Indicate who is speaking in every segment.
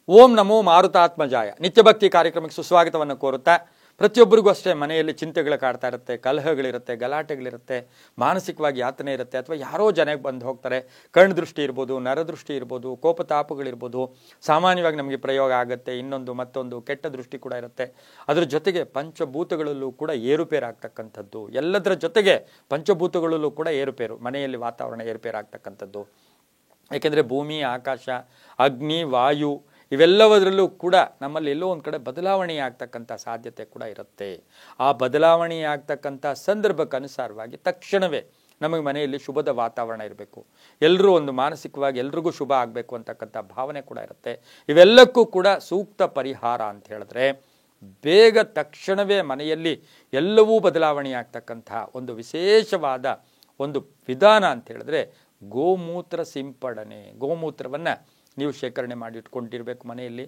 Speaker 1: ಓಂ ನಮೋ ಮಾರುತಾತ್ಮಜಾಯ ನಿತ್ಯಭಕ್ತಿ ಕಾರ್ಯಕ್ರಮಕ್ಕೆ ಸುಸ್ವಾಗತವನ್ನು ಕೋರುತ್ತಾ ಪ್ರತಿಯೊಬ್ಬರಿಗೂ ಅಷ್ಟೇ ಮನೆಯಲ್ಲಿ ಚಿಂತೆಗಳು ಕಾಡ್ತಾ ಇರುತ್ತೆ, ಕಲಹಗಳಿರುತ್ತೆ, ಗಲಾಟೆಗಳಿರುತ್ತೆ, ಮಾನಸಿಕವಾಗಿ ಯಾತನೆ ಇರುತ್ತೆ, ಅಥವಾ ಯಾರೋ ಜನಕ್ಕೆ ಬಂದು ಹೋಗ್ತಾರೆ. ಕಣ್ಣು ದೃಷ್ಟಿ ಇರ್ಬೋದು, ನರದೃಷ್ಟಿ ಇರ್ಬೋದು, ಕೋಪತಾಪಗಳಿರ್ಬೋದು, ಸಾಮಾನ್ಯವಾಗಿ ನಮಗೆ ಪ್ರಯೋಗ ಆಗುತ್ತೆ. ಇನ್ನೊಂದು ಮತ್ತೊಂದು ಕೆಟ್ಟ ದೃಷ್ಟಿ ಕೂಡ ಇರುತ್ತೆ. ಅದರ ಜೊತೆಗೆ ಪಂಚಭೂತಗಳಲ್ಲೂ ಕೂಡ ಏರುಪೇರಾಗ್ತಕ್ಕಂಥದ್ದು, ಎಲ್ಲದರ ಜೊತೆಗೆ ಪಂಚಭೂತಗಳಲ್ಲೂ ಕೂಡ ಏರುಪೇರು, ಮನೆಯಲ್ಲಿ ವಾತಾವರಣ ಏರುಪೇರಾಗ್ತಕ್ಕಂಥದ್ದು. ಏಕೆಂದರೆ ಭೂಮಿ, ಆಕಾಶ, ಅಗ್ನಿ, ವಾಯು ಇವೆಲ್ಲದರಲ್ಲೂ ಕೂಡ ನಮ್ಮಲ್ಲಿ ಎಲ್ಲೋ ಒಂದು ಕಡೆ ಬದಲಾವಣೆ ಆಗ್ತಕ್ಕಂಥ ಸಾಧ್ಯತೆ ಕೂಡ ಇರುತ್ತೆ. ಆ ಬದಲಾವಣೆ ಆಗ್ತಕ್ಕಂಥ ಸಂದರ್ಭಕ್ಕನುಸಾರವಾಗಿ ತಕ್ಷಣವೇ ನಮಗೆ ಮನೆಯಲ್ಲಿ ಶುಭದ ವಾತಾವರಣ ಇರಬೇಕು, ಎಲ್ಲರೂ ಒಂದು ಮಾನಸಿಕವಾಗಿ ಎಲ್ರಿಗೂ ಶುಭ ಆಗಬೇಕು ಅಂತಕ್ಕಂಥ ಭಾವನೆ ಕೂಡ ಇರುತ್ತೆ. ಇವೆಲ್ಲಕ್ಕೂ ಕೂಡ ಸೂಕ್ತ ಪರಿಹಾರ ಅಂತ ಹೇಳಿದ್ರೆ ಬೇಗ ತಕ್ಷಣವೇ ಮನೆಯಲ್ಲಿ ಎಲ್ಲವೂ ಬದಲಾವಣೆ ಆಗ್ತಕ್ಕಂಥ ಒಂದು ವಿಶೇಷವಾದ ಒಂದು ವಿಧಾನ ಅಂತ ಹೇಳಿದ್ರೆ ಗೋಮೂತ್ರ ಸಿಂಪಡಣೆ. ಗೋಮೂತ್ರವನ್ನು ನೀವು ಶೇಖರಣೆ ಮಾಡಿ ಇಟ್ಕೊಂಡಿರ್ಬೇಕು ಮನೆಯಲ್ಲಿ.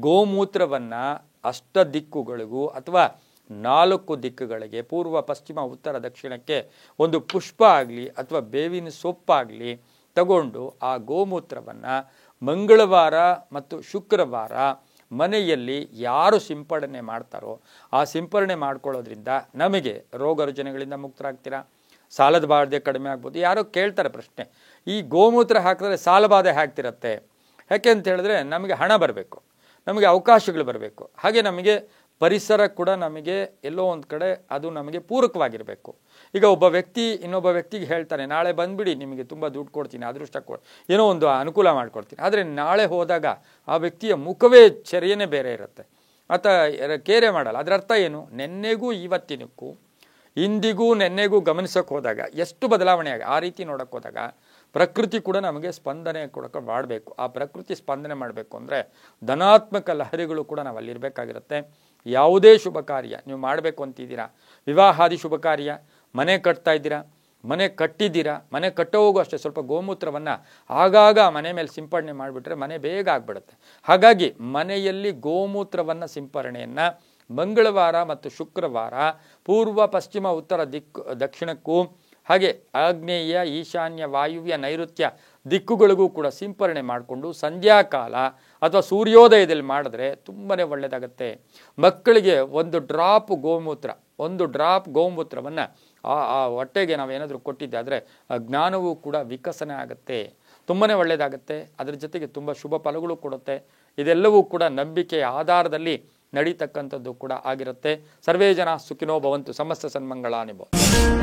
Speaker 1: ಗೋಮೂತ್ರವನ್ನು ಅಷ್ಟ ದಿಕ್ಕುಗಳಿಗೂ ಅಥವಾ 4 ದಿಕ್ಕುಗಳಿಗೆ, ಪೂರ್ವ, ಪಶ್ಚಿಮ, ಉತ್ತರ, ದಕ್ಷಿಣಕ್ಕೆ ಒಂದು ಪುಷ್ಪ ಆಗಲಿ ಅಥವಾ ಬೇವಿನ ಸೊಪ್ಪಾಗಲಿ ತಗೊಂಡು ಆ ಗೋಮೂತ್ರವನ್ನು ಮಂಗಳವಾರ ಮತ್ತು ಶುಕ್ರವಾರ ಮನೆಯಲ್ಲಿ ಯಾರು ಸಿಂಪಡಣೆ ಮಾಡ್ತಾರೋ ಆ ಸಿಂಪಡಣೆ ಮಾಡ್ಕೊಳ್ಳೋದ್ರಿಂದ ನಮಗೆ ರೋಗ ರುಜಿನಗಳಿಂದ ಮುಕ್ತರಾಗ್ತೀರಾ. ಸಾಲದ ಬಾಧೆ ಕಡಿಮೆ ಆಗ್ಬೋದು. ಯಾರೋ ಕೇಳ್ತಾರೆ ಪ್ರಶ್ನೆ, ಈ ಗೋಮೂತ್ರ ಹಾಕಿದ್ರೆ ಸಾಲ ಬಾಧೆ ಆಗ್ತಿರತ್ತೆ ಯಾಕೆ ಅಂತ ಹೇಳಿದ್ರೆ ನಮಗೆ ಹಣ ಬರಬೇಕು, ನಮಗೆ ಅವಕಾಶಗಳು ಬರಬೇಕು, ಹಾಗೆ ನಮಗೆ ಪರಿಸರ ಕೂಡ ನಮಗೆ ಎಲ್ಲೋ ಒಂದು ಕಡೆ ಅದು ನಮಗೆ ಪೂರಕವಾಗಿರಬೇಕು. ಈಗ ಒಬ್ಬ ವ್ಯಕ್ತಿ ಇನ್ನೊಬ್ಬ ವ್ಯಕ್ತಿಗೆ ಹೇಳ್ತಾನೆ, ನಾಳೆ ಬಂದುಬಿಡಿ, ನಿಮಗೆ ತುಂಬ ದುಡ್ಡು ಕೊಡ್ತೀನಿ, ಅದೃಷ್ಟ ಏನೋ ಒಂದು ಅನುಕೂಲ ಮಾಡಿಕೊಡ್ತೀನಿ. ಆದರೆ ನಾಳೆ ಹೋದಾಗ ಆ ವ್ಯಕ್ತಿಯ ಮುಖವೇ ಚರ್ಯೆನೇ ಬೇರೆ ಇರುತ್ತೆ, ಆತ ಕೇರೆ ಮಾಡಲ್ಲ. ಅದರ ಅರ್ಥ ಏನು? ನೆನ್ನೆಗೂ ಇವತ್ತಿನಕ್ಕೂ, ಇಂದಿಗೂ ನೆನ್ನೆಗೂ ಗಮನಿಸೋಕೆ ಹೋದಾಗ ಎಷ್ಟು ಬದಲಾವಣೆ ಆ ರೀತಿ ನೋಡೋಕೆ ಹೋದಾಗ ಪ್ರಕೃತಿ ಕೂಡ ನಮಗೆ ಸ್ಪಂದನೆ ಕೊಡೋಕೆ ಮಾಡಬೇಕು. ಆ ಪ್ರಕೃತಿ ಸ್ಪಂದನೆ ಮಾಡಬೇಕು ಅಂದರೆ ಧನಾತ್ಮಕ ಲಹರಿಗಳು ಕೂಡ ನಾವು ಅಲ್ಲಿರಬೇಕಾಗಿರುತ್ತೆ. ಯಾವುದೇ ಶುಭ ಕಾರ್ಯ ನೀವು ಮಾಡಬೇಕು ಅಂತಿದ್ದೀರಾ, ವಿವಾಹಾದಿ ಶುಭ ಕಾರ್ಯ, ಮನೆ ಕಟ್ತಾ ಇದ್ದೀರಾ, ಮನೆ ಕಟ್ಟಿದ್ದೀರಾ, ಮನೆ ಕಟ್ಟೋವಾಗೂ ಅಷ್ಟೇ ಸ್ವಲ್ಪ ಗೋಮೂತ್ರವನ್ನು ಆಗಾಗ ಮನೆ ಮೇಲೆ ಸಿಂಪಡಣೆ ಮಾಡಿಬಿಟ್ರೆ ಮನೆ ಬೇಗ ಆಗಿಬಿಡುತ್ತೆ. ಹಾಗಾಗಿ ಮನೆಯಲ್ಲಿ ಗೋಮೂತ್ರವನ್ನು ಸಿಂಪರಣೆಯನ್ನು ಮಂಗಳವಾರ ಮತ್ತು ಶುಕ್ರವಾರ ಪೂರ್ವ, ಪಶ್ಚಿಮ, ಉತ್ತರ ದಕ್ಷಿಣಕ್ಕೂ ಹಾಗೆ ಆಗ್ನೇಯ, ಈಶಾನ್ಯ, ವಾಯುವ್ಯ, ನೈಋತ್ಯ ದಿಕ್ಕುಗಳಿಗೂ ಕೂಡ ಸಿಂಪರಣೆ ಮಾಡಿಕೊಂಡು ಸಂಧ್ಯಾಕಾಲ ಅಥವಾ ಸೂರ್ಯೋದಯದಲ್ಲಿ ಮಾಡಿದ್ರೆ ತುಂಬಾ ಒಳ್ಳೆಯದಾಗತ್ತೆ. ಮಕ್ಕಳಿಗೆ ಒಂದು ಡ್ರಾಪ್ ಗೋಮೂತ್ರವನ್ನು ಆ ಹೊಟ್ಟೆಗೆ ನಾವೇನಾದರೂ ಕೊಟ್ಟಿದ್ದೆ ಆದರೆ ಜ್ಞಾನವೂ ಕೂಡ ವಿಕಸನ ಆಗುತ್ತೆ, ತುಂಬಾ ಒಳ್ಳೆಯದಾಗತ್ತೆ. ಅದರ ಜೊತೆಗೆ ತುಂಬ ಶುಭ ಫಲಗಳು ಕೊಡುತ್ತೆ. ಇದೆಲ್ಲವೂ ಕೂಡ ನಂಬಿಕೆಯ ಆಧಾರದಲ್ಲಿ ನಡೀತಕ್ಕಂಥದ್ದು ಕೂಡ ಆಗಿರುತ್ತೆ. ಸರ್ವೇ ಜನ ಸುಖಿನೋ ಭವಂತು. ಸಮಸ್ತ ಸನ್ಮಂಗಳಾನಿ ಭವಂತು.